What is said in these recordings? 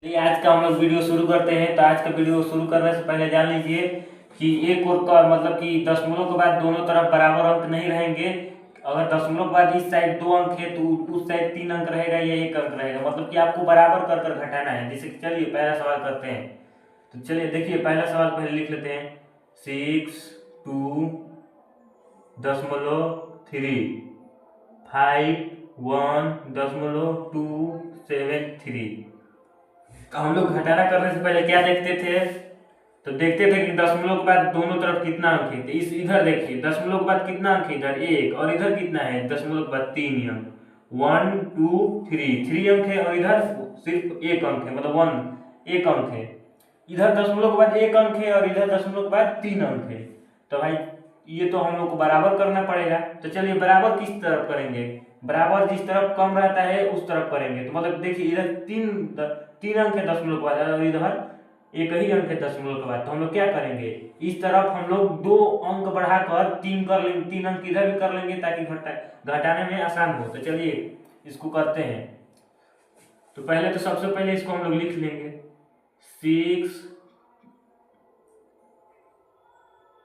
चलिए आज का हम लोग वीडियो शुरू करते हैं। तो आज का वीडियो शुरू करने से पहले जान लीजिए कि एक और का मतलब कि दशमलव के बाद दोनों तरफ बराबर अंक नहीं रहेंगे। अगर दशमलव के बाद इस साइड 2 अंक है तो उस साइड 3 अंक रहेगा या 1 अंक रहेगा, मतलब कि आपको बराबर कर कर घटाना है। जैसे कि चलिए पहला सवाल करते हैं। तो चलिए देखिए पहला सवाल पहले लिख लेते हैं। 6 2.3 5 1.273। तो हम लोग घटाना करने से पहले क्या देखते थे? तो देखते थे कि दशमलव के बाद दोनों तरफ कितना अंक है। तो इस इधर देखिए दशमलव के बाद कितना अंक है, इधर 1, और इधर कितना है दशमलव के बाद 3 अंक। 1 2 3 अंक है और इधर सिर्फ 1 अंक है, मतलब 1 अंक है। इधर दशमलव के बाद 1 अंक है और इधर दशमलव के बाद 3 अंक है। तो भाई ये तो हम लोग को बराबर करना पड़ेगा। तो चलिए बराबर किस तरफ करेंगे? बराबर जिस तरफ कम रहता है उस तरफ करेंगे। तो मतलब देखिए इधर 3 अंक है दशमलव के बाद और इधर 1 ही अंक है दशमलव के बाद। तो हम लोग क्या करेंगे, इस तरफ हम लोग 2 अंक बढ़ाकर 3 कर लेंगे, 3 अंक इधर भी कर लेंगे ताकि घटाने में आसान हो। तो चलिए इसको करते हैं। तो पहले तो सबसे पहले इसको हम लोग लिख लेंगे 6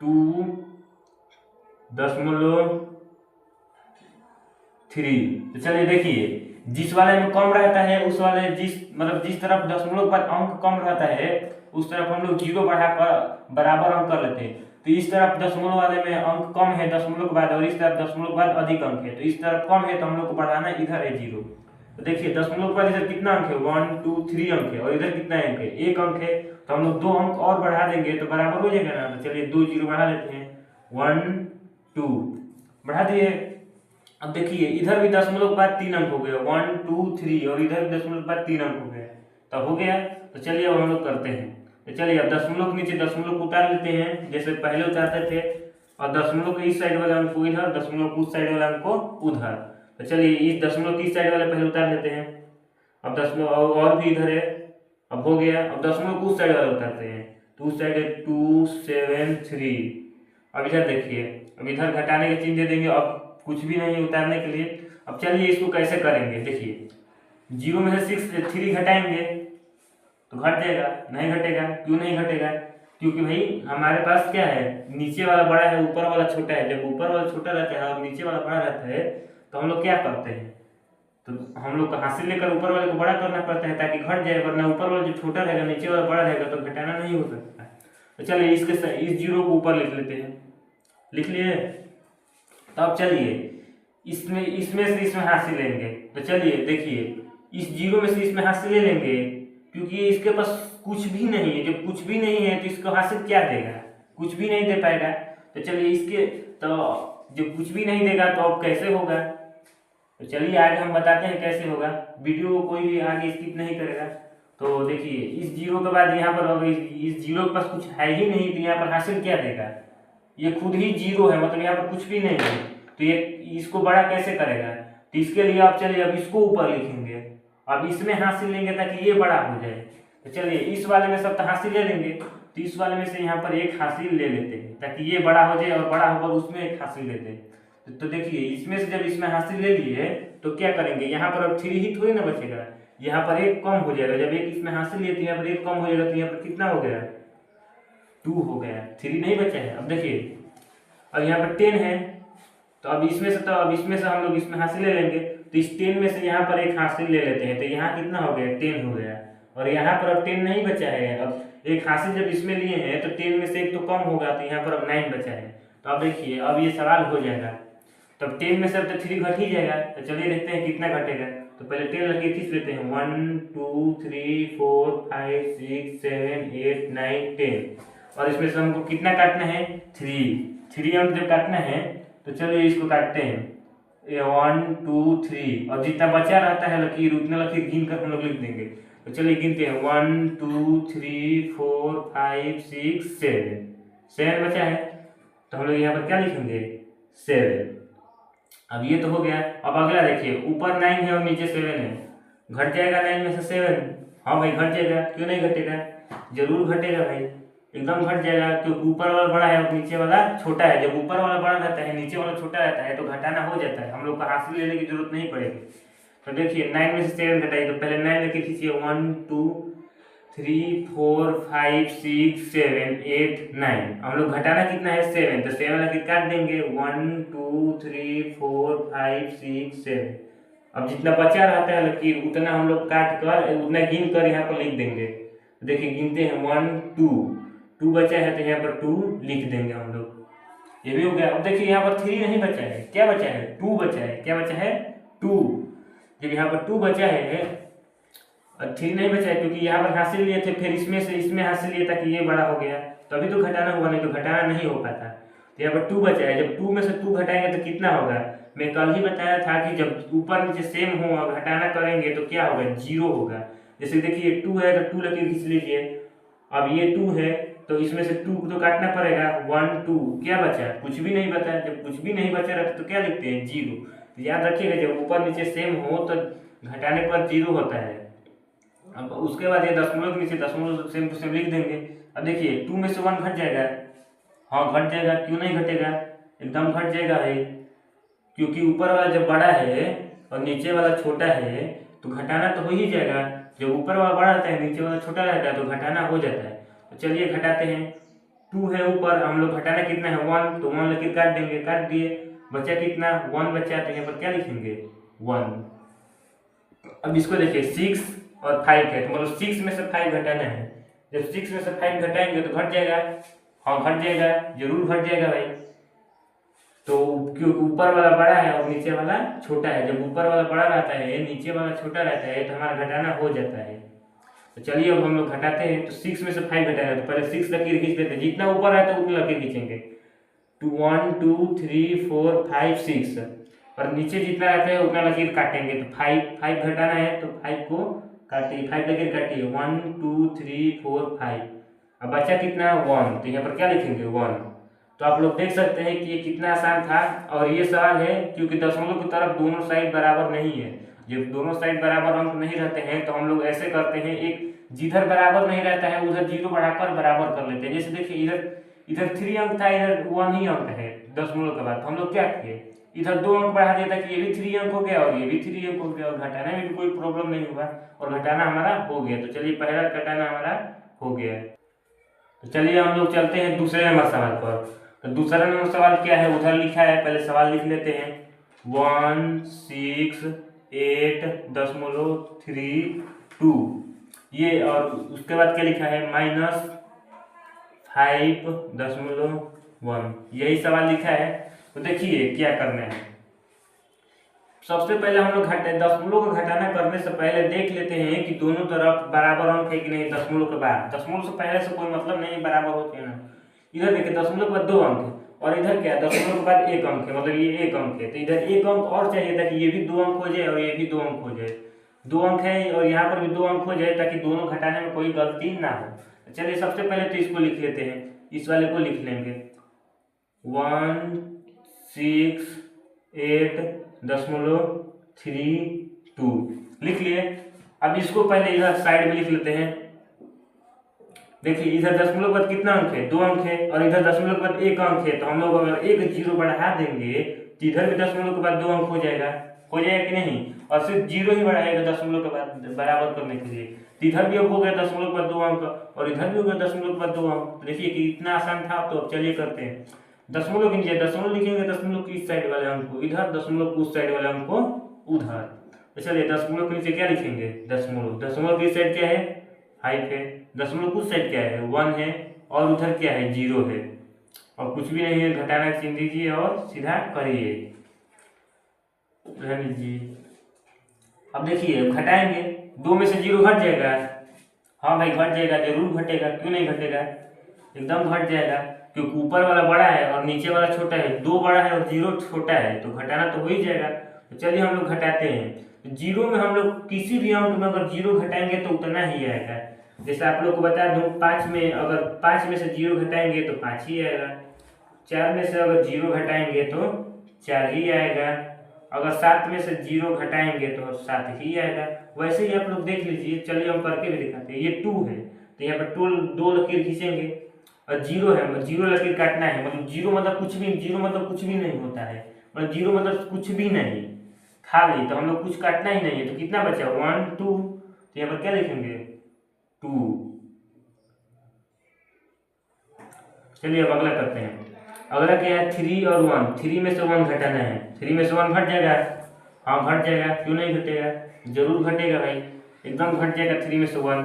2.3। तो चलिए देखिए जिस वाले में कम रहता है उस वाले जिस तरफ दशमलव पर अंक कम रहता है उस तरफ हम लोग 0 बढ़ाकर बराबर अंक कर लेते हैं। तो इस तरफ दशमलव वाले में अंक कम है दशमलव के बाद और इस तरफ दशमलव के बाद अधिक अंक है। तो इस तरफ कम है तो हम लोग को बढ़ाना है, इधर है 0। तो देखिए दशमलव के बाद इधर कितना अंक है 1 2 3 अंक है और इधर कितना अंक है 1 अंक है। तो हम लोग 2 अंक और बढ़ा देंगे तो बराबर हो जाएगा ना। तो चलिए 2 0 बढ़ा लेते हैं, 1 2 बढ़ा दिए। अब देखिए इधर भी दशमलव के बाद 3 अंक हो गया 1 2 3 और इधर भी दशमलव के बाद 3 अंक हो गया। तो हो गया। तो चलिए अब हम लोग करते हैं। तो चलिए अब दशमलव के नीचे दशमलव को उतार लेते हैं जैसे पहले उतारते थे, और दशमलव के इस साइड वाले अंक को इधर, दशमलव के उस साइड वाले अंक को उधर। तो चलिए इस दशमलव की इस साइड वाले पहले उतार लेते हैं। अब दशमलव और भी इधर है, अब हो गया। अब दशमलव को उस साइड वाले उतारते हैं तो उस साइड है 2 7 3। अब इधर देखिए, अब इधर घटाने के चिन्ह दे देंगे, अब कुछ भी नहीं उतारने के लिए। अब चलिए इसको कैसे करेंगे, देखिए 0 में से 3 घटाएंगे तो घट जाएगा, नहीं घटेगा। क्यों नहीं घटेगा? क्योंकि भाई हमारे पास क्या है, नीचे वाला बड़ा है ऊपर वाला छोटा है। जब ऊपर वाला छोटा रहता है और नीचे वाला बड़ा रहता है तो हम लोग क्या करते हैं, तो हम लोग को हासिल लेकर ऊपर वाले को बड़ा करना पड़ता है ताकि घट जाए, वरना ऊपर वाला जो छोटा रहेगा नीचे वाला बड़ा रहेगा तो घटाना नहीं हो सकता। तो चलिए इस 0 को ऊपर लिख लेते हैं। लिख लिए। तो अब चलिए इसमें इसमें से इसमें हासिल लेंगे। तो चलिए देखिए इस 0 में से इसमें हासिल ले लेंगे क्योंकि इसके पास कुछ भी नहीं है। जब कुछ भी नहीं है तो इसको हासिल क्या देगा, कुछ भी नहीं दे पाएगा। तो चलिए इसके तो जब कुछ भी नहीं देगा तो अब कैसे होगा, तो चलिए आगे हम बताते हैं कैसे होगा। वीडियो को कोई भी आगे स्किप नहीं करेगा। तो देखिए इस 0 के बाद यहाँ पर अगर इस 0 के पास कुछ है ही नहीं तो यहाँ पर हासिल क्या देगा, ये खुद ही 0 है, मतलब यहाँ पर कुछ भी नहीं है। तो ये इसको बड़ा कैसे करेगा, तो इसके लिए आप चलिए अब इसको ऊपर लिखेंगे, अब इसमें हासिल लेंगे ताकि ये बड़ा हो जाए। तो चलिए इस वाले में सब तो हासिल ले लेंगे, तो इस वाले में से यहाँ पर एक हासिल ले लेते हैं ताकि ये बड़ा हो जाए और बड़ा होकर उसमें एक हासिल लेते हैं। तो देखिए इसमें से जब इसमें हासिल ले लिए तो क्या करेंगे, यहाँ पर अब 3 ही थोड़ी ना बचेगा, यहाँ पर एक कम हो जाएगा। जब एक इसमें हासिल लिए तो यहाँ पर एक कम हो जाएगा, तो यहाँ पर कितना हो गया 2 हो गया, 3 नहीं बचा है। अब देखिए अब यहाँ पर 10 है तो अब इसमें से हम लोग इसमें हासिल ले लेंगे। तो इस 10 में से यहाँ पर एक हासिल ले लेते हैं तो यहाँ कितना हो गया 10 हो गया, और यहाँ पर अब 10 नहीं बचा है। अब एक हासिल जब इसमें लिए हैं तो 10 में से एक तो कम होगा तो यहाँ पर अब 9 बचा है। तो अब देखिए अब ये सवाल हो जाएगा, तब 10 में से अब तो 3 घट ही जाएगा। तो चलिए देखते हैं कितना घटेगा। तो पहले 10 लगे खींच लेते हैं 1 2 3 4 5 6 7 8 9 10, और इसमें से हमको कितना काटना है 3 अंक जब काटना है तो चलिए इसको काटते हैं 1 2 3, और जितना बचा रहता है लकीर उतना लकीर गिन कर हम लोग लिख देंगे। तो चलिए गिनते हैं 1 2 3 4 5 6 7 बचा है। तो हम लोग यहाँ पर क्या लिखेंगे 7। अब ये तो हो गया। अब अगला देखिए ऊपर 9 है और नीचे 7 है, घट जाएगा 9 में से 7? हाँ भाई घट जाएगा, क्यों नहीं घटेगा, जरूर घटेगा भाई, एकदम घट जाएगा। क्योंकि ऊपर वाला बड़ा है और नीचे वाला छोटा है। जब ऊपर वाला बड़ा रहता है नीचे वाला छोटा रहता है तो घटाना हो जाता है, हम लोग को हासिल लेने की जरूरत नहीं पड़ेगी। तो देखिए 9 में से 7 घटाइए, तो पहले 9 लेके खींचिए 1 2 3 4 5 6 7 8 9। हम लोग घटाना कितना है 7, तो 7 वाला कितना काट देंगे 1 2 3 4 5 6 7। अब जितना बचा रहता है लकीर उतना हम लोग काट कर उतना गिन कर यहाँ पर लिख देंगे। देखिए गिनते हैं 1 2 2 बचा है तो यहाँ पर 2 लिख देंगे हम लोग। ये भी हो गया। अब देखिए यहाँ पर 3 नहीं बचा है, क्या बचा है 2 बचा है। क्या बचा है 2। जब यहाँ पर 2 बचा है और 3 नहीं बचा है क्योंकि यहाँ पर हासिल लिए थे, फिर इसमें से इसमें हासिल लिए ताकि ये बड़ा हो गया, तभी तो घटाना हुआ, नहीं तो घटाना नहीं हो पाता। तो यहाँ पर 2 बचा है, जब 2 में से 2 घटाएंगे तो कितना होगा। मैं कल ही बताया था कि जब ऊपर नीचे सेम हो और घटाना करेंगे तो क्या होगा 0 होगा। जैसे देखिए 2 है तो 2 लकीर खींच लीजिए। अब ये 2 है तो इसमें से 2 तो काटना पड़ेगा 1 2। क्या बचा कुछ भी नहीं बचा। जब कुछ भी नहीं बचा रहता तो क्या लिखते हैं 0। तो याद रखिएगा जब ऊपर नीचे सेम हो तो घटाने पर 0 होता है। अब उसके बाद ये दशमलव के नीचे दशमलव सेम टू सेम लिख देंगे। अब देखिए 2 में से 1 घट जाएगा। हाँ घट जाएगा, क्यों नहीं घटेगा, एकदम घट जाएगा भाई, क्योंकि ऊपर वाला जब बड़ा है और नीचे वाला छोटा है तो घटाना तो हो ही जाएगा। जब ऊपर वाला बड़ा रहता है नीचे वाला छोटा रहता है तो घटाना हो जाता है। तो चलिए घटाते हैं। 2 है ऊपर, हम लोग घटाना कितना है 1, तो 1 लकीर काट देंगे, काट दिए। बचा कितना 1 बचा, तो यहाँ पर क्या लिखेंगे 1। अब इसको देखिए 6 और 5 है, तो मतलब 6 में से 5 घटाना है। जब 6 में से 5 घटाएंगे तो घट जाएगा। हाँ घट जाएगा, जरूर घट जाएगा भाई। तो क्योंकि ऊपर वाला बड़ा है और नीचे वाला छोटा है, जब ऊपर वाला बड़ा रहता है नीचे वाला छोटा रहता है तो हमारा घटाना हो जाता है। तो चलिए अब हम लोग घटाते हैं। तो 6 में से 5 घटाएंगे तो पहले 6 लकीर खींच देते हैं, जितना ऊपर रहता है उतना लकीर खींचेंगे। 1 2 3 4 5 6 और नीचे जितना रहता है उतना लकीर काटेंगे। तो 5 घटाना है तो 5 को काटिए, 5 लकीर काटिए 1 2 3 4 5। अब बचा कितना 1, तो यहाँ पर क्या लिखेंगे 1। तो आप लोग देख सकते हैं कि ये कितना आसान था। और ये सवाल है क्योंकि दशमलव की तरफ दोनों साइड बराबर नहीं है। जब दोनों साइड बराबर अंक नहीं रहते हैं तो हम लोग ऐसे करते हैं, एक जिधर बराबर नहीं रहता है उधर 0 बढ़ाकर बराबर कर लेते हैं। जैसे देखिए इधर 3 अंक था, इधर 1 ही अंक है दशमलव के बाद। हम लोग क्या किए इधर 2 अंक बढ़ा दिया ताकि ये भी 3 अंक हो गया और ये भी 3 अंक हो गया, और घटाने में भी कोई प्रॉब्लम नहीं हुआ और घटाना हमारा हो गया। तो चलिए पहला घटाना हमारा हो गया। तो चलिए हम लोग चलते हैं दूसरे नंबर सवाल पर। तो दूसरा नंबर सवाल क्या है उधर लिखा है, पहले सवाल लिख लेते हैं। 1 6 8 दशमलव 3 2 ये, और उसके बाद क्या लिखा है -5 दशमलव 1, यही सवाल लिखा है। तो देखिए क्या करना है। सबसे पहले हम लोग दशमलव को घटाना करने से पहले देख लेते हैं कि दोनों तरफ बराबर अंक है कि नहीं। दशमलव के बाद, दशमलव से पहले से कोई मतलब नहीं बराबर होते हैं ना। इधर देखिए दशमलव के बाद 2 अंक है और इधर क्या दशमलव के बाद 1 अंक है, मतलब ये 1 अंक है। तो इधर 1 अंक और चाहिए ताकि ये भी 2 अंक हो जाए और ये भी 2 अंक हो जाए। 2 अंक है और यहाँ पर भी 2 अंक हो जाए ताकि दोनों घटाने में कोई गलती ना हो। चलिए सबसे पहले तो इसको लिख लेते हैं, इस वाले को लिख लेंगे 1 6 8 दशमलव 3 2 लिख लिए। अब इसको पहले इधर साइड में लिख लेते हैं। देखिए इधर दशमलव के बाद कितना अंक है 2 अंक है और इधर दशमलव के बाद 1 अंक है। तो हम लोग अगर एक 0 बढ़ा देंगे तो इधर भी दशमलव के बाद 2 अंक हो जाएगा कि नहीं। और सिर्फ 0 ही बढ़ाएगा दशमलव के बाद बराबर करने के लिए। तो इधर भी अब हो गया दशमलव के बाद 2 अंक और इधर भी हो गया दशमलव के बाद 2 अंक। देखिए कि इतना आसान था। तो अब चलिए करते हैं। दशमलव के नीचे दशमलव लिखेंगे, दशमलव की इस साइड वाले अंक को इधर, दशमलव की उस साइड वाले अंक को उधर। तो चलिए दशमलव के नीचे क्या लिखेंगे दशमलव की साइड क्या है 5 है, दशमलव कुछ साइड क्या है 1 है और उधर क्या है 0 है और कुछ भी नहीं है। घटाना छीन दीजिए और सीधा करिए, रहने दीजिए। अब देखिए घटाएंगे 2 में से 0 घट जाएगा। हाँ भाई घट जाएगा, जरूर घटेगा, क्यों नहीं घटेगा, एकदम घट जाएगा क्योंकि ऊपर वाला बड़ा है और नीचे वाला छोटा है। 2 बड़ा है और 0 छोटा है तो घटाना तो हो ही जाएगा। तो चलिए हम लोग घटाते हैं। 0 में हम लोग किसी भी अंक में अगर 0 घटाएंगे तो उतना ही आएगा। जैसे आप लोग को बता दूं 5 में अगर 5 में से 0 घटाएंगे तो 5 ही आएगा। 4 में से अगर 0 घटाएंगे तो 4 ही आएगा। अगर 7 में से 0 घटाएंगे तो 7 ही आएगा। वैसे ही आप लोग देख लीजिए। चलिए हम करके भी दिखाते हैं। ये 2 है तो यहाँ पर 2 लकीर खींचेंगे और 0 है 0 लकीर काटना है। मतलब 0 मतलब कुछ भी नहीं होता है। मतलब 0 मतलब कुछ भी नहीं, खाली। तो हम लोग कुछ काटना ही नहीं है। तो कितना बचा 1 2, तो यहाँ पर क्या लिखेंगे 2। चलिए अब अगला करते हैं। अगला क्या है, 3 और 1, 3 में से 1 घटाना है। 3 में से 1 घट जाएगा, हाँ घट जाएगा, क्यों नहीं घटेगा, जरूर घटेगा भाई, एकदम घट जाएगा 3 में से 1।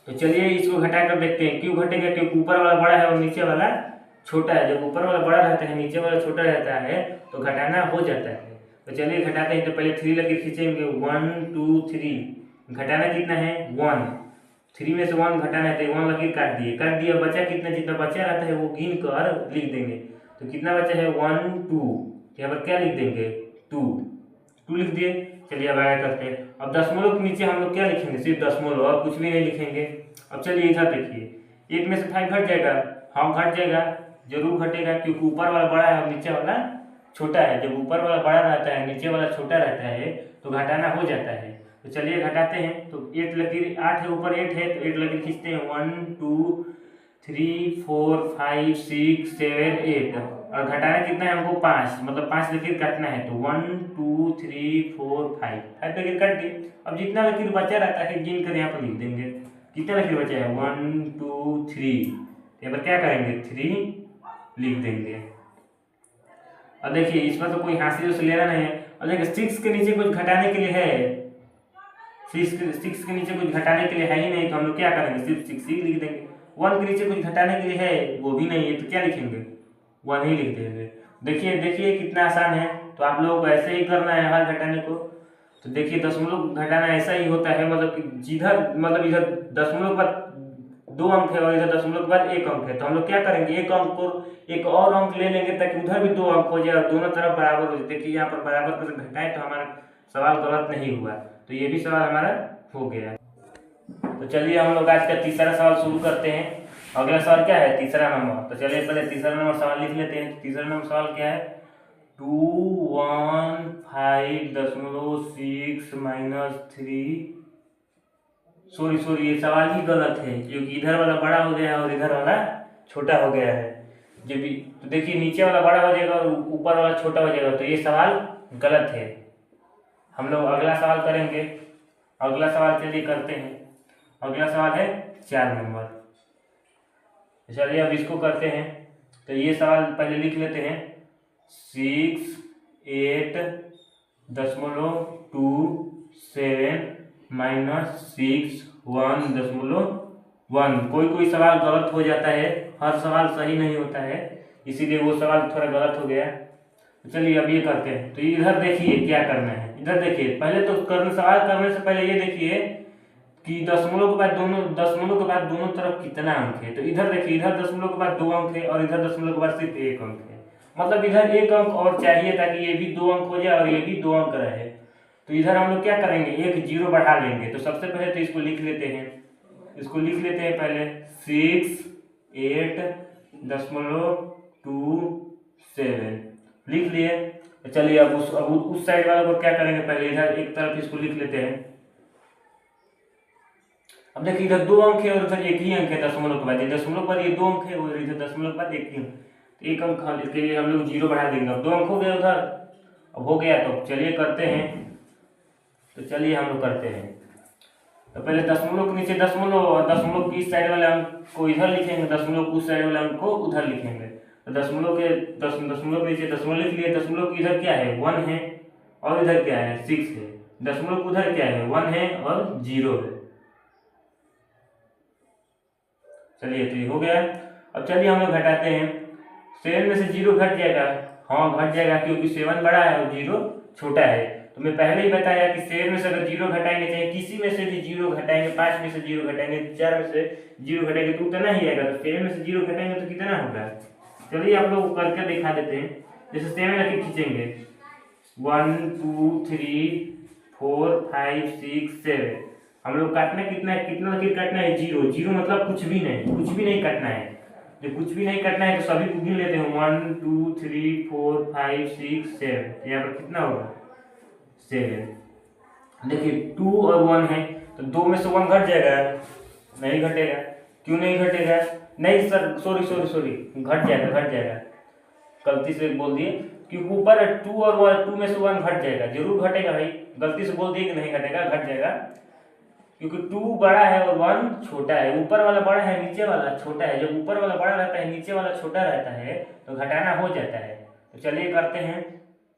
तो चलिए इसको घटा कर देखते हैं क्यों घटेगा, क्योंकि ऊपर वाला बड़ा है और नीचे वाला छोटा है। जब ऊपर वाला बड़ा रहता है नीचे वाला छोटा रहता है तो घटाना हो जाता है। तो चलिए घटाते हैं। तो पहले 3 लकीर खींचेंगे, 1 2 3, घटाना कितना है 1, 3 में से 1 घटाना है तो 1 लकीर काट दिया, बचा कितना, जितना बचा रहता है वो गिन कर लिख देंगे। तो कितना बचा है 1 2, यहाँ पर क्या लिख देंगे 2 लिख दिए। चलिए अब आगे करते हैं। अब दशमलव के नीचे हम लोग क्या लिखेंगे, सिर्फ दशमलव और कुछ भी नहीं लिखेंगे। अब चलिए इधर देखिए, 1 में से 5 घट जाएगा, हाँ घट जाएगा, जरूर घटेगा, क्योंकि ऊपर वाला बड़ा है और नीचे वाला छोटा है। जब ऊपर वाला बड़ा रहता है नीचे वाला छोटा रहता है तो घटाना हो जाता है। तो चलिए घटाते हैं। तो 8 लकीर 8 है, ऊपर 8 है तो 8 लकीर खींचते हैं, 1 2 3 4 5 6 7 8, और घटाना कितना है हमको 5, मतलब 5 लकीर काटना है। तो 1 2 3 4 5 लकीर काट दिए। अब जितना लकीर बचा रहता है गिन कर यहाँ पर लिख देंगे, कितना लकीर बचा है 1 2 3, यहाँ पर क्या करेंगे 3 लिख देंगे। अब देखिए इसमें तो कोई हासिल से लेना नहीं है। और देखिए 6 के नीचे कुछ घटाने के लिए है, 6 के नीचे कुछ घटाने के लिए है ही नहीं, तो हम लोग क्या करेंगे सिर्फ 6 ही लिख देंगे। 1 के नीचे कुछ घटाने के लिए है, वो भी नहीं है, तो क्या लिखेंगे 1 ही लिख देंगे। देखिए देखिए कितना आसान है। तो आप लोगों को ऐसे ही करना है हर घटाने को। तो देखिए दशमलव घटाना ऐसा ही होता है, मतलब कि जिधर मतलब इधर दशमलव के बाद 2 अंक है और इधर दशमलव के बाद 1 अंक है, तो हम लोग क्या करेंगे एक अंक को एक और अंक ले लेंगे ताकि उधर भी 2 अंक हो जाए और दोनों तरफ बराबर हो जाए। देखिए यहाँ पर बराबर कर घटाएं तो हमारा सवाल गलत नहीं हुआ, तो ये भी सवाल हमारा हो गया। तो चलिए हम लोग आज का तीसरा सवाल शुरू करते हैं। अगला सवाल क्या है, तीसरा नंबर। तो चलिए पहले तीसरा नंबर सवाल लिख लेते हैं। तीसरा नंबर सवाल क्या है, 215.6 -3, सॉरी ये सवाल ही गलत है, क्योंकि इधर वाला बड़ा हो गया है और इधर वाला छोटा हो गया है। जब भी तो देखिए नीचे वाला बड़ा हो जाएगा और ऊपर वाला छोटा हो जाएगा, तो ये सवाल गलत है। हम लोग अगला सवाल करेंगे। अगला सवाल चलिए करते हैं। अगला सवाल है 4 नंबर। चलिए अब इसको करते हैं। तो ये सवाल पहले लिख लेते हैं, 6 8.27 -6 1.1। कोई सवाल गलत हो जाता है, हर सवाल सही नहीं होता है, इसीलिए वो सवाल थोड़ा गलत हो गया। तो चलिए अब ये करते हैं। तो इधर देखिए क्या करना है, इधर देखिए पहले तो सवाल करने से पहले ये देखिए कि दशमलव के बाद दोनों तरफ कितना अंक है। तो इधर देखिए, इधर दशमलव के बाद 2 अंक है और इधर दशमलव के बाद सिर्फ 1 अंक है, मतलब इधर 1 अंक और चाहिए ताकि ये भी 2 अंक हो जाए और ये भी 2 अंक रहे। तो इधर हम लोग क्या करेंगे, एक 0 बढ़ा लेंगे। तो सबसे पहले तो इसको लिख लेते हैं, पहले 6 8.27 लिख लिए। चलिए अब उस साइड वाले को क्या करेंगे, पहले इधर एक तरफ इसको लिख लेते हैं। अब देखिए इधर 2 अंक है और इधर 1 ही अंक है, दशमलव के बाद दशमलव पर ये 2 अंक है और इधर दशमलव के बाद 1 ही अंक, तो 1 अंक इसके लिए हम लोग 0 बढ़ा देंगे। अब 2 अंक हो गए उधर, अब हो गया। तो चलिए करते हैं। तो चलिए हम लोग करते हैं। तो पहले दशमलव के नीचे दशमलव और दशमलव की इस साइड वाले अंक को इधर लिखेंगे, दशमलव की उस साइड वाले अंक को उधर लिखेंगे। तो दशमलव के नीचे दशमलव लिख लिए। दशमलव की इधर क्या है 1 है और इधर क्या है 6 है। दशमलव की उधर क्या है 1 है और 0 है। चलिए तो ये हो गया। अब चलिए हम लोग घटाते हैं। 7 में से 0 घट जाएगा, हाँ घट जाएगा, क्योंकि 7 बड़ा है और 0 छोटा है। तो मैं पहले ही बताया कि 7 में से अगर 0 घटाएंगे, चाहे किसी में से भी 0 घटाएंगे, 5 में से 0 घटाएंगे, 4 में से 0 घटाएंगे तो उतना ही आएगा। तो 7 में से 0 घटाएंगे तो कितना होगा, चलिए आप लोग करके दिखा देते हैं। जैसे 7 लकीर खींचेंगे, 1 2 3 4 5 6 7, हम लोग काटना कितना लकीर काटना है 0। 0 मतलब कुछ भी नहीं काटना है। जब कुछ भी नहीं काटना है तो सभी को गिन लेते हैं, 1 2 3 4 5 6 7, यहाँ पर कितना होगा 7। देखिए 2 और 1 है तो 2 में से 1 घट जाएगा, नहीं घटेगा, क्यों नहीं घटेगा, नहीं सर सॉरी घट जाएगा, गलती से बोल दिए, क्योंकि ऊपर 2 और 2 में से 1 घट जाएगा, जरूर घटेगा भाई, गलती से बोल दिए कि नहीं घटेगा, घट जाएगा। क्योंकि 2 बड़ा है और 1 छोटा है। ऊपर वाला बड़ा है, नीचे वाला छोटा है। जब ऊपर वाला बड़ा रहता है, नीचे वाला छोटा रहता है, तो घटाना हो जाता है। तो चलिए करते हैं।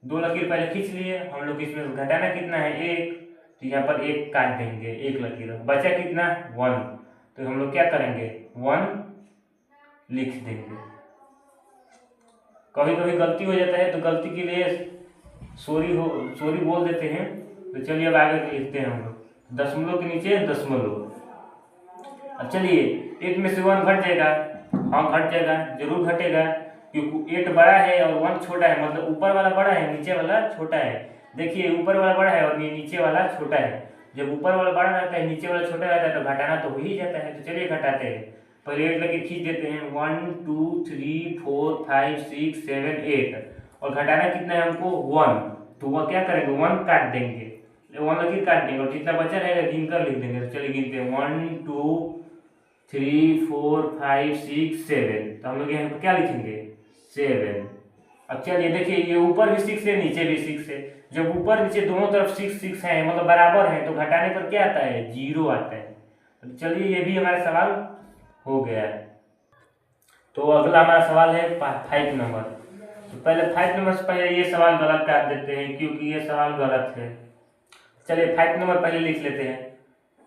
2 लकीर पहले खींच लिए हम लोग। इसमें घटाना कितना है? 1। तो यहाँ पर 1 काट देंगे, 1 लकीर। बचा कितना? 1। तो हम लोग क्या करेंगे? 1 लिख देंगे। कभी कभी गलती हो जाता है, तो गलती के लिए सॉरी बोल देते हैं। तो चलिए अब आगे लिखते हैं हम लोग। दशमलव के नीचे दशमलव। अब चलिए 8 में से 1 घट जाएगा। हाँ घट जाएगा, जरूर घटेगा, क्योंकि 8 बड़ा है और 1 छोटा है। मतलब ऊपर वाला बड़ा है, नीचे वाला छोटा है। देखिए ऊपर वाला बड़ा है और नीचे वाला छोटा है। जब ऊपर वाला बड़ा रहता है, नीचे वाला छोटा रहता है, तो घटाना तो हो ही जाता है। तो चलिए घटाते हैं। पहले 8 लकीर खींच देते हैं। 1 2 3 4 5 6 7 8। और घटाना कितना है हमको? 1। तो वह क्या करेंगे? 1 काट देंगे, 1 लकीर काट देंगे और जितना बचा रहेगा गिन कर लिख देंगे। तो चलिए गिनते हैं। 1 2 3 4 5 6 7। तो हम लोग यहाँ पर क्या लिखेंगे? 7। अब चलिए देखिए, ये ऊपर भी 6 है, नीचे भी 6 है। जब ऊपर नीचे दोनों तरफ 6 6 है, मतलब बराबर है, तो घटाने पर क्या आता है? 0 आता है। तो चलिए ये भी हमारा सवाल हो गया है। तो अगला हमारा सवाल है 5 नंबर। तो पहले 5 नंबर से पहले ये सवाल गलत काट देते हैं, क्योंकि ये सवाल गलत है। चलिए 5 नंबर पहले लिख लेते हैं।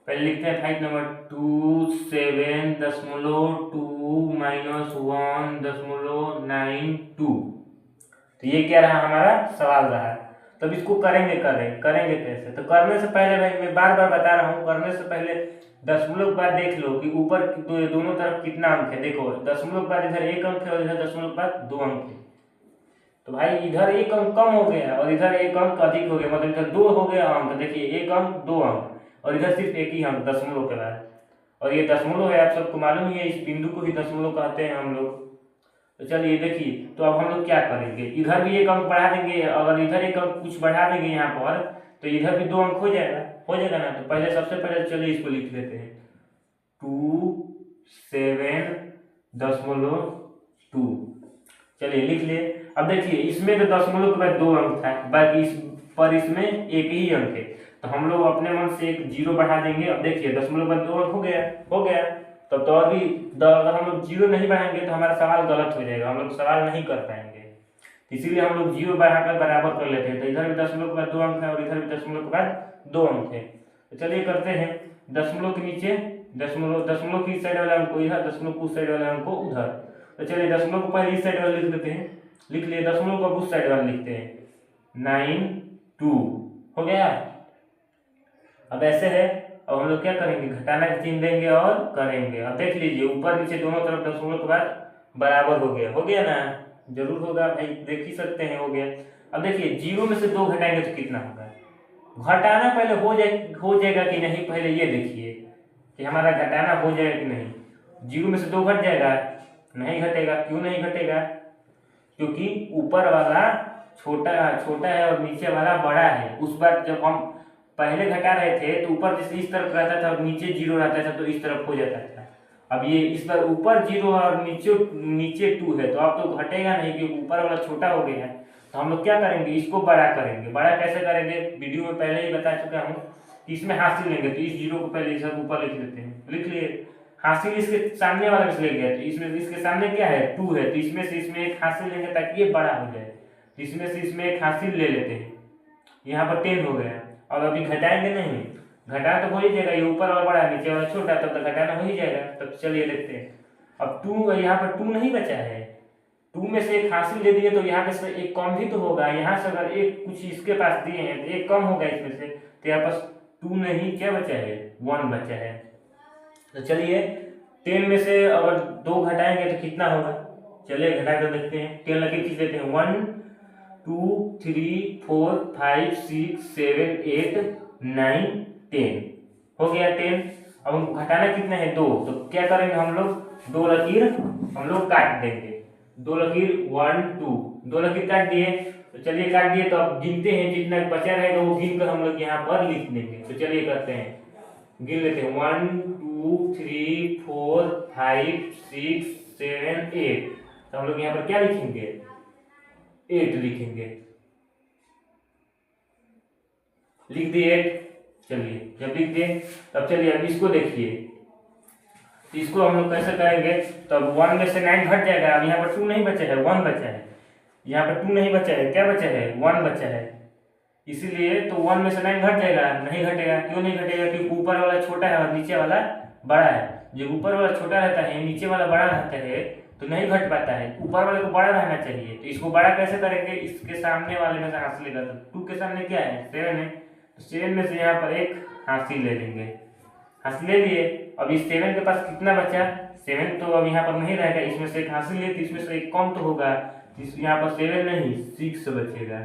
पहले लिखते हैं 5 नंबर। 27.2 माइनस 1.92। तो ये क्या रहा? हमारा सवाल रहा। तब इसको करेंगे कैसे? तो करने से पहले भाई मैं बार बार बता रहा हूँ, करने से पहले दशमलव के बाद देख लो कि ऊपर दोनों तरफ कितना अंक है। देखो दशमलव के बाद इधर 1 अंक है और इधर दशमलव के बाद 2 अंक है। तो भाई इधर 1 अंक कम हो गया और इधर 1 अंक अधिक हो गया, मतलब इधर 2 हो गया अंक। देखिए 1 अंक 2 अंक और इधर सिर्फ 1 ही अंक दशमलव के बाद। और ये दशमलव है, आप सबको मालूम ही है, इस बिंदु को ही दशमलव कहते हैं हम लोग। तो चलिए देखिए, तो अब हम लोग क्या करेंगे? इधर भी 1 अंक बढ़ा देंगे। अगर इधर 1 अंक कुछ बढ़ा देंगे यहाँ पर, तो इधर भी 2 अंक हो जाएगा ना। तो पहले सबसे पहले चलिए इसको लिख लेते हैं। 27.2। चलिए लिख लिए। अब देखिए इसमें तो दशमलव के बाद 2 अंक था, बाकी इसमें 1 ही अंक है। तो हम लोग अपने मन से एक 0 बढ़ा देंगे। अब देखिए दशमलव के बाद 2 अंक हो गया। तब तो और भी अगर हम लोग 0 नहीं बढ़ाएंगे तो हमारा सवाल गलत हो जाएगा, हम लोग सवाल नहीं कर पाएंगे। इसीलिए हम लोग 0 बढ़ाकर बराबर कर लेते हैं। तो इधर भी दशमलव के बाद 2 अंक है और इधर भी दशमलव के बाद 2 अंक है। तो चलिए करते हैं। दशमलव के नीचे दशमलव की साइड वाले अंक को इधर, दशमलव की उस साइड वाले अंक को उधर। तो चलिए दशमलव को पहले इस साइड वाले लिख लेते हैं। लिख लिए। दशमलव को उस साइड वाले लिखते हैं। 92 हो गया। अब ऐसे है। अब हम लोग क्या करेंगे? घटाना का चिन्ह देंगे और करेंगे। अब देख लीजिए ऊपर नीचे दोनों तरफ दशमलव के बाद बराबर हो गया ना? जरूर होगा भाई, देख ही सकते हैं, हो गया। अब देखिए 0 में से 2 घटाएंगे तो कितना होगा? घटाना पहले हो जाएगा कि नहीं, पहले ये देखिए कि हमारा घटाना हो जाएगा कि नहीं। 0 में से 2 घट जाएगा? नहीं घटेगा। क्यों नहीं घटेगा? क्योंकि ऊपर वाला छोटा है और नीचे वाला बड़ा है। उस बार जब हम पहले घटा रहे थे तो ऊपर जैसे इस तरफ रहता था और नीचे 0 रहता था, तो इस तरफ हो जाता था। अब ये इस बार ऊपर 0 और नीचे 2 है, तो अब तो घटेगा नहीं क्योंकि ऊपर वाला छोटा हो गया है। तो हम लोग क्या करेंगे? इसको बड़ा करेंगे। बड़ा कैसे करेंगे? वीडियो में पहले ही बता चुका हूँ। इसमें हासिल लेंगे, तो इस 0 को पहले इधर ऊपर लिख लेते हैं। लिख लिए। हासिल इसके सामने वाले में से ले गया, तो इसमें इसके सामने क्या है? 2 है, तो इसमें से इसमें एक हासिल लेंगे ताकि ये बड़ा हो जाए। तो इसमें से इसमें एक हासिल ले लेते हैं। यहाँ पर 10 हो गया। और अभी घटाएंगे नहीं, घटाना तो हो ही जाएगा। ये ऊपर वाला बड़ा नीचे वाला छोटा, तब तक घटाना हो ही जाएगा। तब चलिए देखते हैं। अब 2, यहाँ पर 2 नहीं बचा है। 2 में से एक हासिल दे दिए तो यहाँ पे से एक कम भी तो होगा। यहाँ से अगर एक कुछ इसके पास दिए हैं तो एक कम होगा इसमें से, तो यहाँ पास 2 नहीं, क्या बचा है? 1 बचा है। तो चलिए 10 में से अगर 2 घटाएंगे तो कितना होगा? चलिए घटा कर देखते हैं। 10 लकीर खींच लेते हैं। 1 2 3 4 5 6 7 8 9 10 हो गया 10। अब हमको घटाना कितना है? 2। तो क्या करेंगे हम लोग? 2 लकीर हम लोग काट देंगे। 2 लकीर 1 2, 2 लकीर काट दिए। तो चलिए काट दिए, तो अब गिनते हैं। जितना बचा रहेगा वो गिन कर हम लोग यहाँ पर लिख देंगे। तो चलिए करते हैं, गिन लेते हैं। 1 2 3 4 5 6 7 8। तो हम लोग यहाँ पर क्या लिखेंगे? 8 लिखेंगे। लिख दिए 8। चलिए जब लिख दिए तब चलिए अब इसको देखिए, तो इसको हम लोग कैसे करेंगे, तो अब 1 में से 9 घट जाएगा। अब यहाँ पर 2 नहीं बचा है, 1 बचा है, यहाँ पर 2 नहीं बचा है, क्या बचा है, 1 बचा है, इसीलिए तो 1 में से 9 घट जाएगा, नहीं घटेगा। क्यों नहीं घटेगा, क्योंकि ऊपर वाला छोटा है और नीचे वाला बड़ा है। जब ऊपर वाला छोटा रहता है, नीचे वाला बड़ा रहता है, तो नहीं घट पाता है, ऊपर वाले को बड़ा रहना चाहिए। तो इसको बड़ा कैसे करेंगे, इसके सामने वाले में से हासिल लेगा, तो 2 के सामने क्या है, 7 है, तो 7 में से यहाँ पर एक हासिल ले लेंगे, हासिल ले लिए। अब इस 7 के पास कितना बचा, 7 तो अब यहाँ पर नहीं रहेगा, इसमें से एक हासिल लिए तो इसमें से एक कम तो होगा, यहाँ पर 7 नहीं 6 बचेगा।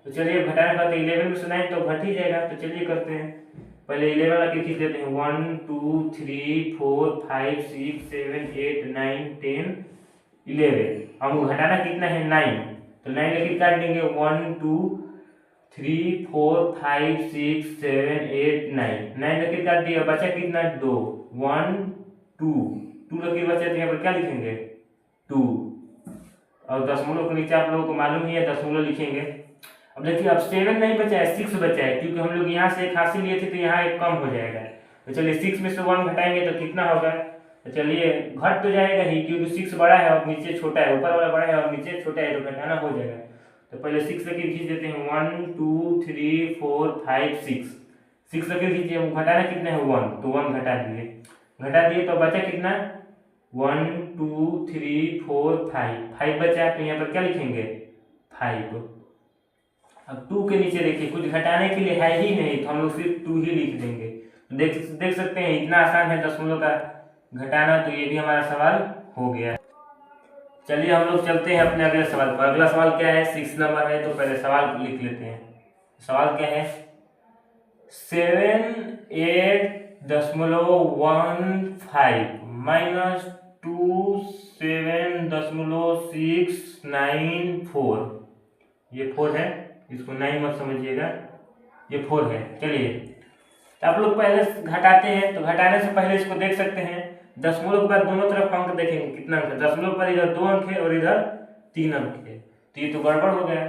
तो चलिए घटाने का, तो 11 में से 9 तो घट ही जाएगा। तो चलिए करते हैं, पहले 11 वाला की खींच लेते हैं, 1 2 3 4 5 6 7 8 9 10 11। हम घटाना कितना है, 9, तो 9 लेके काट देंगे, 1 2 3 4 5 6 7 8 9 लेके काट दिया, बचा कितना, 2 1 2 लेके बचा, तो यहाँ पर क्या लिखेंगे, 2, और दशमलव के नीचे आप लोगों को मालूम ही है दशमलव लिखेंगे। अब देखिए अब 7 नहीं बचा है, 6 बचा है, क्योंकि हम लोग यहाँ से एक हासिल लिए थे तो यहाँ एक कम हो जाएगा। तो चलिए 6 में से 1 घटाएंगे तो कितना होगा, तो चलिए घट तो जाएगा ही, क्योंकि 6 बड़ा है और नीचे छोटा है, ऊपर वाला बड़ा है और नीचे छोटा है, तो घटाना हो जाएगा। तो पहले 6 लकीर खींच देते हैं, 1 2 3 4 5 6 लकीर खींचिए। घटाना कितना है, 1, तो 1 घटा दिए, तो बचा कितना, 1 2 3 4 5 बचा, तो यहाँ पर क्या लिखेंगे, 5। अब 2 के नीचे देखिए कुछ घटाने के लिए है ही नहीं, तो हम लोग सिर्फ 2 ही लिख देंगे। देख सकते हैं इतना आसान है दशमलव का घटाना, तो ये भी हमारा सवाल हो गया। चलिए हम लोग चलते हैं अपने अगले सवाल पर। अगला सवाल क्या है, 6 नंबर है, तो पहले सवाल लिख लेते हैं। सवाल क्या है, 78.15 माइनस 27.694, ये 4 है, इसको 9 मत समझिएगा, ये 4 है। चलिए तो आप लोग पहले घटाते हैं, तो घटाने से पहले इसको देख सकते हैं, दशमलव के बाद दोनों तरफ अंक देखेंगे कितना अंक है। दशमलव पर इधर 2 अंक है और इधर 3 अंक है, तो ये तो गड़बड़ हो गया।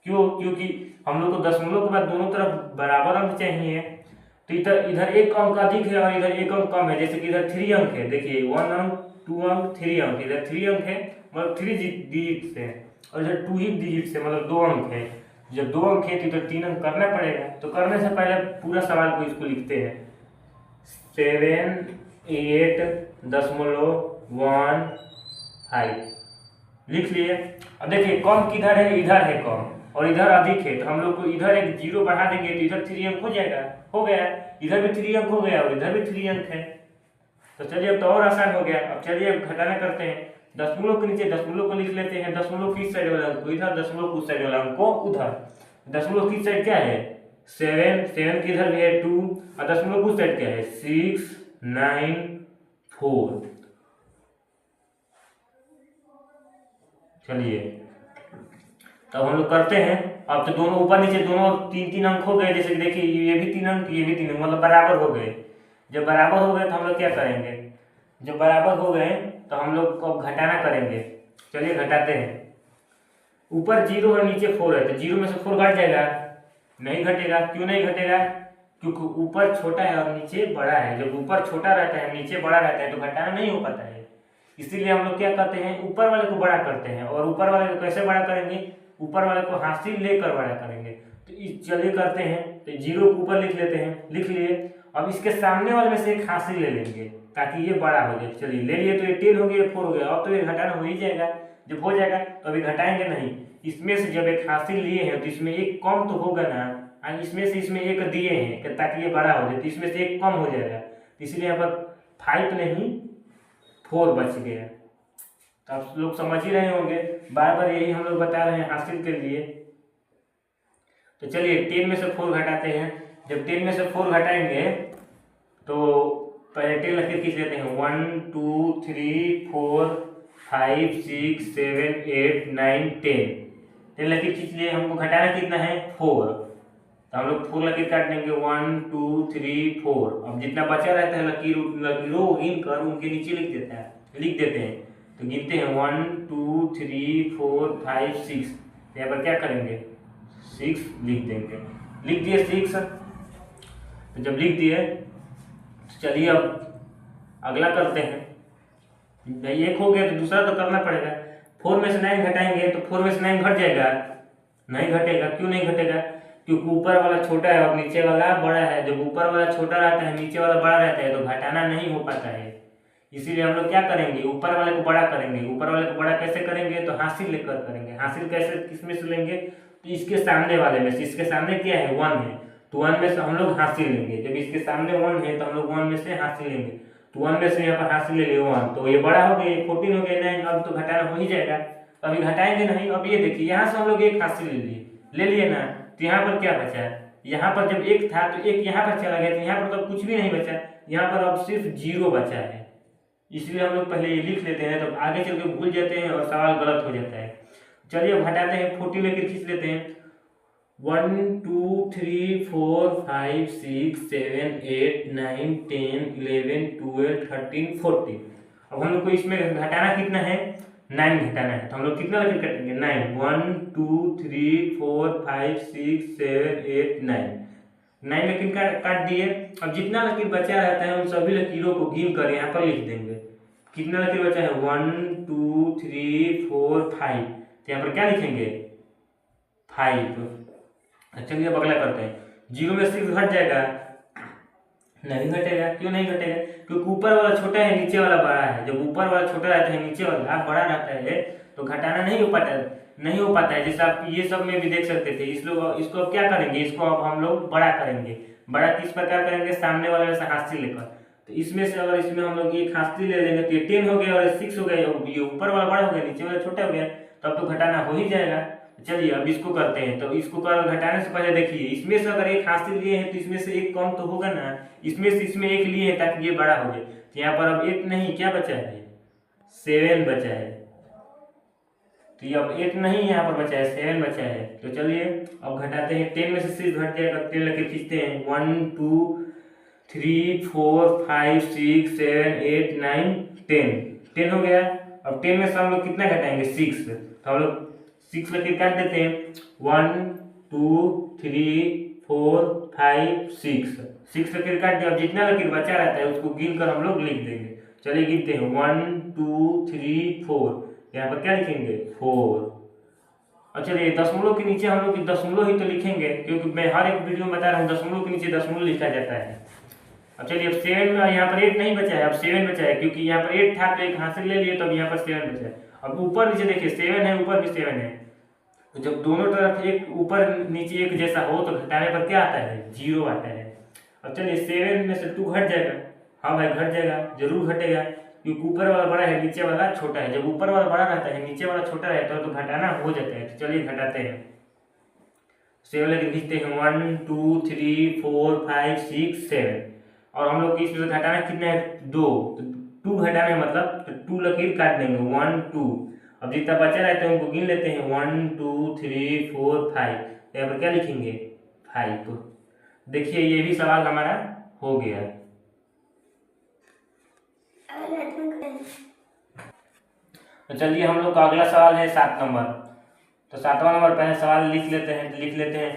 क्यों, क्योंकि हम लोग को दशमलव के बाद दोनों तरफ बराबर अंक चाहिए, तो इधर एक अंक अधिक है और इधर एक अंक कम है। जैसे कि इधर 3 अंक है, देखिए 1 अंक 2 अंक 3 अंक, इधर 3 अंक है मतलब 3 डिजिट से, और इधर 2 ही डिजिट से मतलब 2 अंक है। जब 2 अंक है तो इधर 3 अंक करना पड़ेगा। तो करने से पहले पूरा सवाल को इसको लिखते हैं, 78.15 लिख लिए। अब देखिए कम किधर है, इधर है कम और इधर अधिक है, तो हम लोग को इधर एक 0 बढ़ा देंगे तो इधर 3 अंक हो जाएगा, हो गया। इधर भी 3 अंक हो गया और इधर भी 3 अंक है। तो चलिए अब तो और आसान हो गया। अब चलिए अब घटाना करते हैं, दशमलव के नीचे दशमलव को लिख लेते हैं, दशमलव किस साइड वाला अंक को इधर, दशमलव उस साइड वाला अंक को उधर। दशमलव किस साइड क्या है, 7 की इधर भी है 2, और दशमलव उस साइड क्या है 6 9 4। चलिए तब हम लोग करते हैं। अब तो दोनों ऊपर नीचे दोनों 3 अंक हो गए, जैसे कि देखिए ये भी 3 अंक ये भी 3 अंक, मतलब बराबर हो गए। जब बराबर हो गए तो हम लोग क्या करेंगे, जब बराबर हो गए तो हम लोग को घटाना करेंगे। चलिए घटाते हैं, ऊपर 0 है नीचे 4 है, तो 0 में से 4 घट जाएगा, नहीं घटेगा। क्यों नहीं घटेगा, क्योंकि ऊपर छोटा है और नीचे बड़ा है। जब ऊपर छोटा रहता है नीचे बड़ा रहता है तो घटाना नहीं हो पाता है। इसीलिए हम लोग क्या करते हैं, ऊपर वाले को बड़ा करते हैं। और ऊपर वाले को कैसे बड़ा करेंगे, ऊपर वाले को हासिल लेकर बड़ा करेंगे। तो चलिए करते हैं, तो 0 को ऊपर लिख लेते हैं, लिख लिए। अब इसके सामने वाले में से एक हासिल ले लेंगे ताकि ये बड़ा हो जाए। चलिए ले लिए, तो ये 10 हो गया, 4 हो गया, अब तो ये घटाना हो ही जाएगा। जब हो जाएगा तो अभी घटाएंगे नहीं, इसमें से जब एक हासिल लिए हैं तो इसमें एक कम तो होगा ना, इसमें से इसमें एक दिए हैं ताकि ये बड़ा हो जाए, तो इसमें से एक कम हो जाएगा। इसलिए यहाँ पर 5 नहीं 4 बच गया। तो आप लोग समझ ही रहे होंगे, बार बार यही हम लोग बता रहे हैं हासिल के लिए। तो चलिए 10 में से 4 घटाते हैं। जब 10 में से 4 घटाएंगे तो पहले 10 लकीर खींच लेते हैं, 1 2 3 4 5 6 7 8 9 10 लकीर खींच लिए। हमको घटाना कितना है 4, तो हम लोग 4 लकीर काट देंगे, 1 2 3 4। अब जितना बचा रहता है लकीरों गिन कर उनके नीचे लिख देते हैं। तो गिनते हैं 1 2 3 4 5 6, यहाँ पर क्या करेंगे 6 लिख देंगे, लिख दिए 6। तो तो जब लिख दिए तो चलिए अब अगला करते हैं। भाई एक हो गया तो दूसरा तो करना पड़ेगा। 4 में से 9 घटाएंगे तो 4 में से 9 घट जाएगा, नहीं घटेगा। क्यों नहीं घटेगा? क्योंकि ऊपर वाला छोटा है और नीचे वाला बड़ा है। जब ऊपर वाला छोटा रहता है नीचे वाला बड़ा रहता है तो घटाना नहीं हो पाता है। इसीलिए हम लोग क्या करेंगे, ऊपर वाले को बड़ा करेंगे। ऊपर वाले को बड़ा कैसे करेंगे? तो हासिल लेकर करेंगे। हासिल कैसे, किसमें से लेंगे? तो इसके सामने वाले में से। इसके सामने क्या है? 1 है, तो 1 में से हम लोग हासिल लेंगे। जब इसके सामने 1 है तो हम लोग 1 में से हासिल लेंगे। तो 1 में से यहाँ पर हासिल ले लिए 1, तो ये बड़ा हो गया, 14 हो गया 9। अब तो घटाना हो ही जाएगा, तो अभी घटाएंगे नहीं। अब ये देखिए यहाँ से हम लोग एक हासिल ले लिए ना, तो यहाँ पर क्या बचा है? यहाँ पर जब 1 था तो 1 यहाँ पर चला गया, तो यहाँ पर तो कुछ भी नहीं बचा। यहाँ पर अब सिर्फ 0 बचा है। इसलिए हम लोग पहले ये लिख लेते हैं, तो आगे चल के भूल जाते हैं और सवाल गलत हो जाता है। चलिए अब हटाते हैं, 40 लेकर खींच लेते हैं। 1 2 3 4 5 6 7 8 9 10 11 12 13 14। अब हम लोग को इसमें घटाना कितना है? 9 घटाना है। तो हम लोग कितना लकीर काटेंगे? 9। 1 2 3 4 5 6 7 8 9 लकीर काट दिए। अब जितना लकीर बचा रहता है उन सभी लकीरों को गिन कर यहाँ पर लिख देंगे। कितना लकीर बचा है? 1 2 3 4 5, तो यहाँ पर क्या लिखेंगे? 5। चलिए अब अगला करते हैं। 0 में 6 घट जाएगा, नहीं घटेगा। क्यों नहीं घटेगा? क्योंकि ऊपर वाला छोटा है नीचे वाला बड़ा है। जब ऊपर वाला छोटा रहता है नीचे वाला बड़ा रहता है तो घटाना नहीं हो पाता है। जैसे आप ये सब में भी देख सकते थे। इसको अब क्या करेंगे? इसको अब हम लोग बड़ा करेंगे। बड़ा किस प्रकार करेंगे? सामने वाले में से हासिल लेकर। तो इसमें से अगर इसमें हम लोग एक हासिल ले लेंगे तो ये 10 हो गया और 6 हो गया। ये ऊपर वाला बड़ा हो गया, नीचे वाला छोटा हो गया, तो अब तो घटाना हो ही जाएगा। चलिए अब इसको करते हैं। तो इसको घटाने से पहले देखिए, इसमें से अगर एक हासिल लिए हैं तो इसमें से एक कम तो होगा ना। इसमें से इसमें एक लिए हैं ताकि ये बड़ा हो जाए। तो यहाँ पर अब 8 नहीं, क्या बचा है? 7 बचा है। तो ये अब 8 नहीं यहाँ पर बचा है, 7 बचा है। तो चलिए अब घटाते हैं। 10 में से 6 घट जाएगा, 10 लेके खींचते हैं। 1 2 3 4 5 6 7 8 9 10 हो गया। अब 10 में से हम लोग कितना घटाएंगे? 6। तो हम लोग 6 लकीर काट देते हैं। 1 2 3 4 5 6 लकीर काट दिया। अब जितना लकीर बचा रहता है उसको गिन कर हम लोग लिख देंगे। चलिए गिनते हैं। 1 2 3 4, यहाँ पर क्या लिखेंगे? 4। और चलिए दशमलव के नीचे हम लोग दशमलव ही तो लिखेंगे, क्योंकि मैं हर एक वीडियो में बता रहा हूँ दशमलव के नीचे दशमलव लिखा जाता है। अब चलिए अब 7 में यहाँ पर 8 नहीं बचा है, अब 7 बचा है। क्योंकि यहाँ पर 8 था तो एक हासिल ले लिए, तो अब यहाँ पर 7 बचा है। अब ऊपर नीचे देखिए 7 है, ऊपर भी 7 है। तो जब दोनों तरफ एक ऊपर नीचे एक जैसा हो तो घटाने पर क्या आता है? 0 आता है। अब चलिए 7 में से 2 घट जाएगा। हाँ भाई घट जाएगा, जरूर घटेगा, क्योंकि ऊपर वाला बड़ा है नीचे वाला छोटा है। जब ऊपर वाला बड़ा रहता है नीचे वाला छोटा रहता है तो घटाना हो जाता है। तो चलिए घटाते हैं। 7 लेके खींचते हैं। 1 2 3 4 5 6 7। और हम लोग इसमें से घटाना कितना है? 2। तो 2 घटाना है मतलब तो 2 लकीर काट देंगे। 1 2। अब जितना बचा रहता है उनको गिन लेते हैं। 1 2 3 4 5, यहाँ पर क्या लिखेंगे? 5। देखिए ये भी सवाल हमारा हो गया। तो चलिए हम लोग का अगला सवाल है 7 नंबर। तो 7वां नंबर पहले सवाल लिख लेते हैं।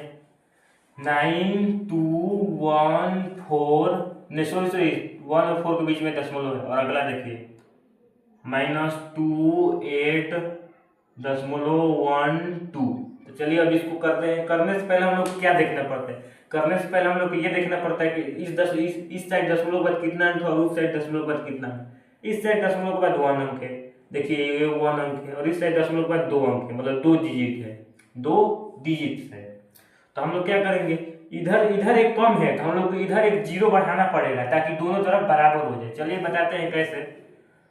9 2 1 4 नहीं सॉरी 1 और 4 के बीच में दशमलव है। और अगला देखिए -2 8 दशमलव 1 2। तो चलिए अब इसको करते हैं। करने से पहले हम लोग को क्या देखना पड़ता है? करने से पहले हम लोग को ये देखना पड़ता है कि इस साइड दशमलव के बाद कितना अंक है और उस साइड दशमलव के बाद कितना है। इस साइड दशमलव के बाद 1 अंक है, देखिए ये 1 अंक है, और इस साइड दशमलव के बाद 2 अंक है, मतलब 2 डिजिट है, 2 डिजिट है। तो हम लोग क्या करेंगे? इधर एक कम है तो हम लोग को इधर एक 0 बढ़ाना पड़ेगा ताकि दोनों तरफ बराबर हो जाए। चलिए बताते हैं कैसे।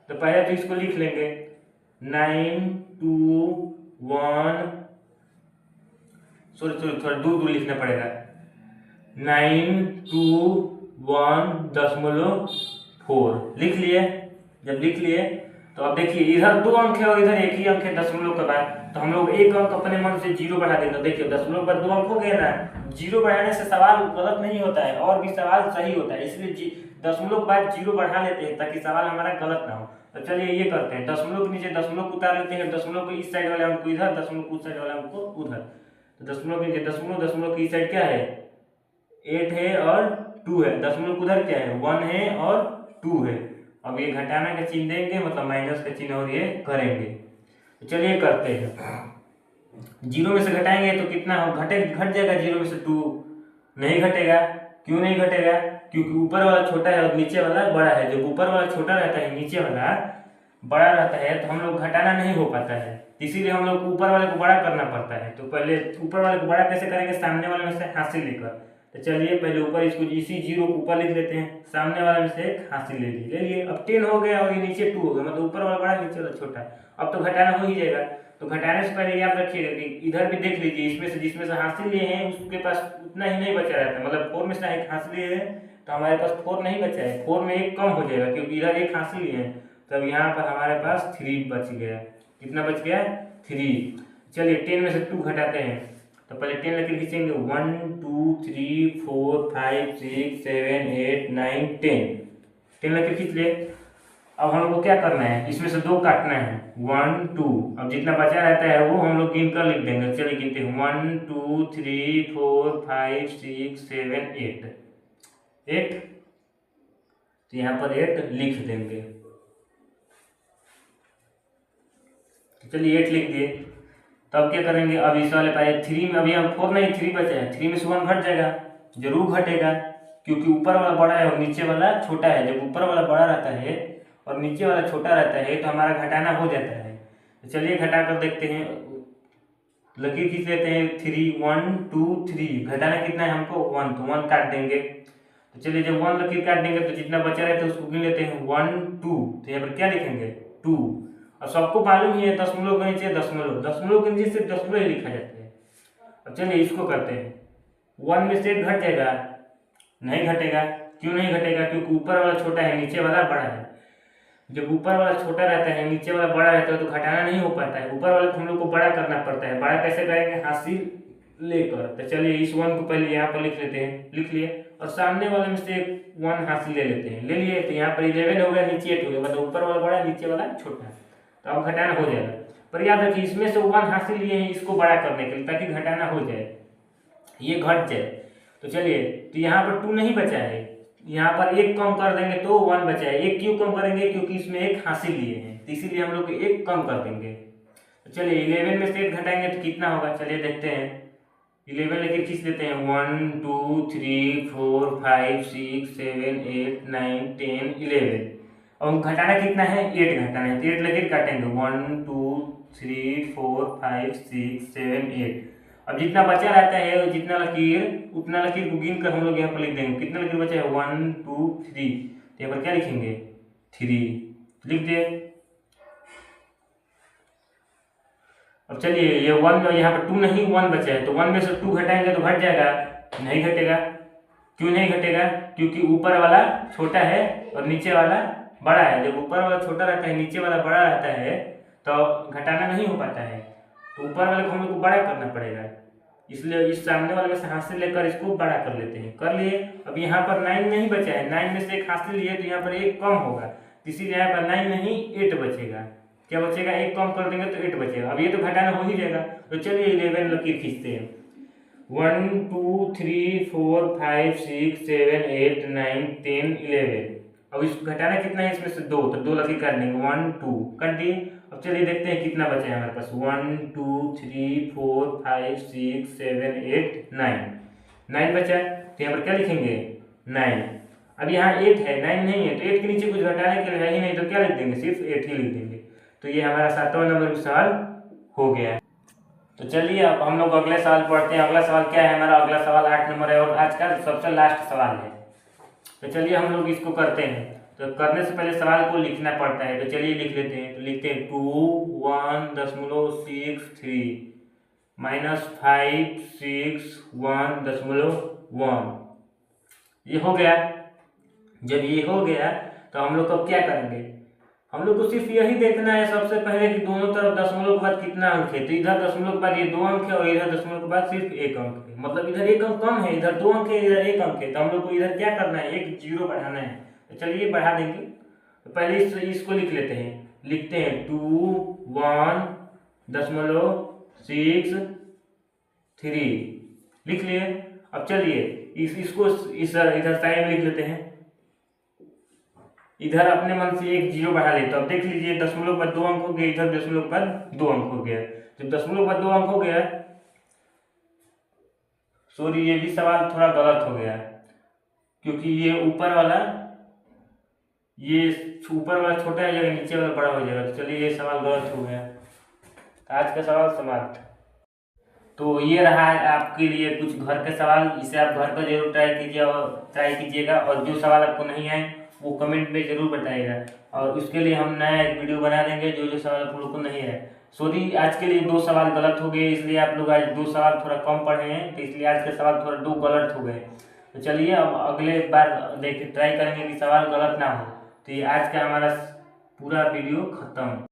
तो पहले तो इसको लिख लेंगे 9 2 1 सॉरी थोड़ा दूर लिखना पड़ेगा। 9 2 1 दशमलव 4 लिख लिए। जब लिख लिए तो अब देखिए इधर 2 अंक है और इधर एक ही अंक है दशमलव के बाद। तो हम लोग एक अंक अपने मन से 0 बढ़ा देंगे। देखिए दशमलव पर 2 अंक हो गए ना। 0 बढ़ाने से सवाल गलत नहीं होता है और भी सवाल सही होता है, इसलिए दशमलव के बाद 0 बढ़ा लेते हैं ताकि सवाल हमारा गलत ना हो। तो चलिए ये करते हैं। दशमलव के नीचे दशमलव को उतार लेते हैं। दशमलव को इस साइड वाले अंक को इधर, दशमलव को उस साइड वाले अंक को उधर। तो दशमलव के नीचे दशमलव के इस साइड क्या है? 8 है और 2 है, दशमलव उधर क्या है 1 है और 2 है। अब ये घटाना का चिन्ह देंगे मतलब माइनस का चिन्ह और ये करेंगे। तो चलिए करते हैं। 0 में से घटाएंगे तो कितना हो घट जाएगा 0 में से 2, नहीं घटेगा। क्यों नहीं घटेगा? क्योंकि ऊपर वाला छोटा है और नीचे वाला बड़ा है। जब ऊपर वाला छोटा रहता है नीचे वाला बड़ा रहता है तो हम लोग घटाना नहीं हो पाता है, इसीलिए हम लोग को ऊपर वाले को बड़ा करना पड़ता है। तो पहले ऊपर वाले को बड़ा कैसे करेंगे? सामने वाले में से हासिल लेकर। तो चलिए पहले ऊपर इसको इसी 0 को ऊपर लिख लेते हैं, सामने वाले में से एक हासिल ले लिए। अब 10 हो गया और ये नीचे 2 हो गया, मतलब ऊपर वाला बड़ा नीचे वाला छोटा। अब तो घटाना हो ही जाएगा। तो घटाने से पहले याद रखिएगा कि इधर भी देख लीजिए, इसमें से जिसमें से हासिल लिए हैं उसके पास उतना ही नहीं बचा रहता है। मतलब 4 में से एक हासिल लिए हैं तो हमारे पास 4 नहीं बचा है, 4 में एक कम हो जाएगा क्योंकि इधर एक हासिल लिए हैं। तब यहाँ पर हमारे पास 3 बच गया। कितना बच गया? 3। चलिए 10 में से 2 घटाते हैं। तो पहले 10 लेकर खींचेंगे 1 2 3 4 5 6 7 8 9 10 लेकर खींच ले। अब हम लोग को क्या करना है? इसमें से 2 काटना है 1 2। अब जितना बचा रहता है वो हम लोग गिन कर लिख देंगे। चलिए गिनते हैं 1 2 3 4 5 6 7 8। तो यहाँ पर 8 लिख देंगे। चलिए 8 लिख दिए। तब क्या करेंगे? अब इस वाले पाए 3 में अभी हम 4 नहीं 3 बचा है, 3 में से 1 घट जाएगा, जरूर घटेगा क्योंकि ऊपर वाला बड़ा है और नीचे वाला छोटा है। जब ऊपर वाला बड़ा रहता है और नीचे वाला छोटा रहता है तो हमारा घटाना हो जाता है। तो चलिए घटा कर देखते हैं, लकीर खींच लेते हैं 3 1 2 3। घटाना कितना है हमको? 1, तो 1 काट देंगे। तो चलिए जब 1 लकीर काट देंगे तो जितना बचा रहता है उसको गिन लेते हैं 1 2। तो यहाँ पर क्या लिखेंगे? 2। और सबको मालूम ही है दशमलव के नीचे दशमलव के नीचे सिर्फ दशमलव ही लिखा जाता है। अब चलिए इसको करते हैं। 1 में से 1 घट जाएगा, नहीं घटेगा। क्यों नहीं घटेगा? क्योंकि ऊपर वाला छोटा है नीचे वाला बड़ा है। जब ऊपर वाला छोटा रहता है नीचे वाला बड़ा रहता है तो घटाना नहीं हो पाता है, ऊपर वाले को हम लोग को बड़ा करना पड़ता है। बड़ा कैसे करेंगे? हासिल लेकर। तो चलिए इस 1 को पहले यहाँ पर लिख लेते हैं, लिख लिए। और सामने वाले में से 1 हासिल ले लेते हैं, ले लिए। तो यहाँ पर 11 हो गया, नीचे 8 हो गया, मतलब ऊपर वाला बड़ा नीचे वाला छोटा है। तो अब घटाना हो जाएगा। पर याद रखिए इसमें से 1 हासिल लिए हैं इसको बड़ा करने के लिए ताकि घटाना हो जाए, ये घट जाए। तो चलिए तो यहाँ पर 2 नहीं बचा है, यहाँ पर 1 कम कर देंगे तो 1 बचा है। 1 क्यों कम करेंगे? क्योंकि इसमें 1 हासिल लिए हैं, तो इसीलिए हम लोग 1 कम कर देंगे। तो चलिए 11 में से 8 घटाएंगे तो कितना होगा? चलिए देखते हैं। 11 लेकर खींच लेते हैं 1 2 3 4 5 6 7 8 9 10 11। अब घटाना कितना है? 8 घटाना है, तो 8 लकीर काटेंगे 1 2 3 4 5 6 7 8। अब जितना बचा रहता है जितना लकीर उतना लकीर को गिन कर हम लोग यहाँ पर लिख देंगे। कितना लकीर बचा है? 1 2 3। तो यहाँ पर क्या लिखेंगे? 3 लिख दिए। अब चलिए ये 1 में यहाँ पर 2 नहीं 1 बचा है, तो 1 में से 2 घटाएंगे तो घट जाएगा, नहीं घटेगा। क्यों नहीं घटेगा? क्योंकि ऊपर वाला छोटा है और नीचे वाला बड़ा है। जब ऊपर वाला छोटा रहता है नीचे वाला बड़ा रहता है तो घटाना नहीं हो पाता है, तो ऊपर वाले को हम लोग को बड़ा करना पड़ेगा। इसलिए इस सामने वाले में से हासिल लेकर इसको बड़ा कर लेते हैं, कर लिए। अब यहाँ पर 9 नहीं बचा है, 9 में से 1 हासिल लिए तो यहाँ पर 1 कम होगा, इसीलिए यहाँ पर 9 नहीं 8 बचेगा। क्या बचेगा? 1 कम कर देंगे तो 8 बचेगा। अब ये तो घटाना हो ही जाएगा। तो चलिए 11 लकीर खींचते हैं 1 2 3 4 5 6 7 8 9 10 11। अब इस घटाना कितना है? इसमें से 2, तो 2 लकीर काट देंगे 1 2 काट दिए। अब चलिए देखते हैं कितना बचा है हमारे पास 1 2 3 4 5 6 7 8 9 बचा है। तो यहाँ पर क्या लिखेंगे? 9। अब यहाँ 8 है, 9 नहीं है, तो 8 के नीचे कुछ घटाने के लिए है ही नहीं, तो क्या लिख देंगे? सिर्फ 8 ही लिख देंगे। तो ये हमारा 7वां नंबर का सवाल हो गया। तो चलिए अब हम लोग अगले सवाल पढ़ते हैं। अगला सवाल क्या है हमारा? अगला सवाल 8 नंबर है और आज का सबसे लास्ट सवाल है। तो चलिए हम लोग इसको करते हैं। तो करने से पहले सवाल को लिखना पड़ता है, तो चलिए लिख लेते हैं। तो लिखते हैं 2 1.63 माइनस 5 6 1.1। ये हो गया। जब ये हो गया तो हम लोग अब क्या करेंगे? हम लोग को सिर्फ यही देखना है सबसे पहले कि दोनों तरफ दशमलव के बाद कितना अंक है। तो इधर दशमलव के बाद ये 2 अंक है और इधर दशमलव के बाद सिर्फ 1 अंक है, मतलब इधर 1 अंक कम है, इधर 2 अंक है, इधर 1 अंक है। तो हम लोग को इधर क्या करना है? 1 0 बढ़ाना है। तो चलिए बढ़ा देंगे। तो पहले इसको लिख लेते हैं, लिखते हैं 2 1.63 लिख लिए। अब चलिए इसको इधर साइड में लिख लेते हैं। इधर अपने मन से एक जीरो बढ़ा ले, तो अब देख लीजिए दशमलव के बाद 2 अंक हो गए, इधर दशमलव के बाद 2 अंक हो गया। जब दशमलव के बाद 2 अंक हो गया, सॉरी ये भी सवाल थोड़ा गलत हो गया, क्योंकि ये ऊपर वाला छोटा हो जाएगा, नीचे वाला बड़ा हो जाएगा। तो चलिए ये सवाल गलत हो गया। आज का सवाल समाप्त। तो ये रहा है आपके लिए कुछ घर के सवाल, इसे आप घर पर जरूर ट्राई कीजिएगा, और जो सवाल आपको नहीं आए वो कमेंट में जरूर बताइएगा, और उसके लिए हम नया एक वीडियो बना देंगे जो सवाल आप लोगों को नहीं है। सॉरी आज के लिए 2 सवाल गलत हो गए, इसलिए आप लोग आज 2 सवाल थोड़ा कम पढ़े हैं, तो इसलिए आज के सवाल थोड़ा 2 गलत हो गए। तो चलिए अब अगले बार देखिए ट्राई करेंगे कि सवाल गलत ना हो। तो ये आज का हमारा पूरा वीडियो खत्म।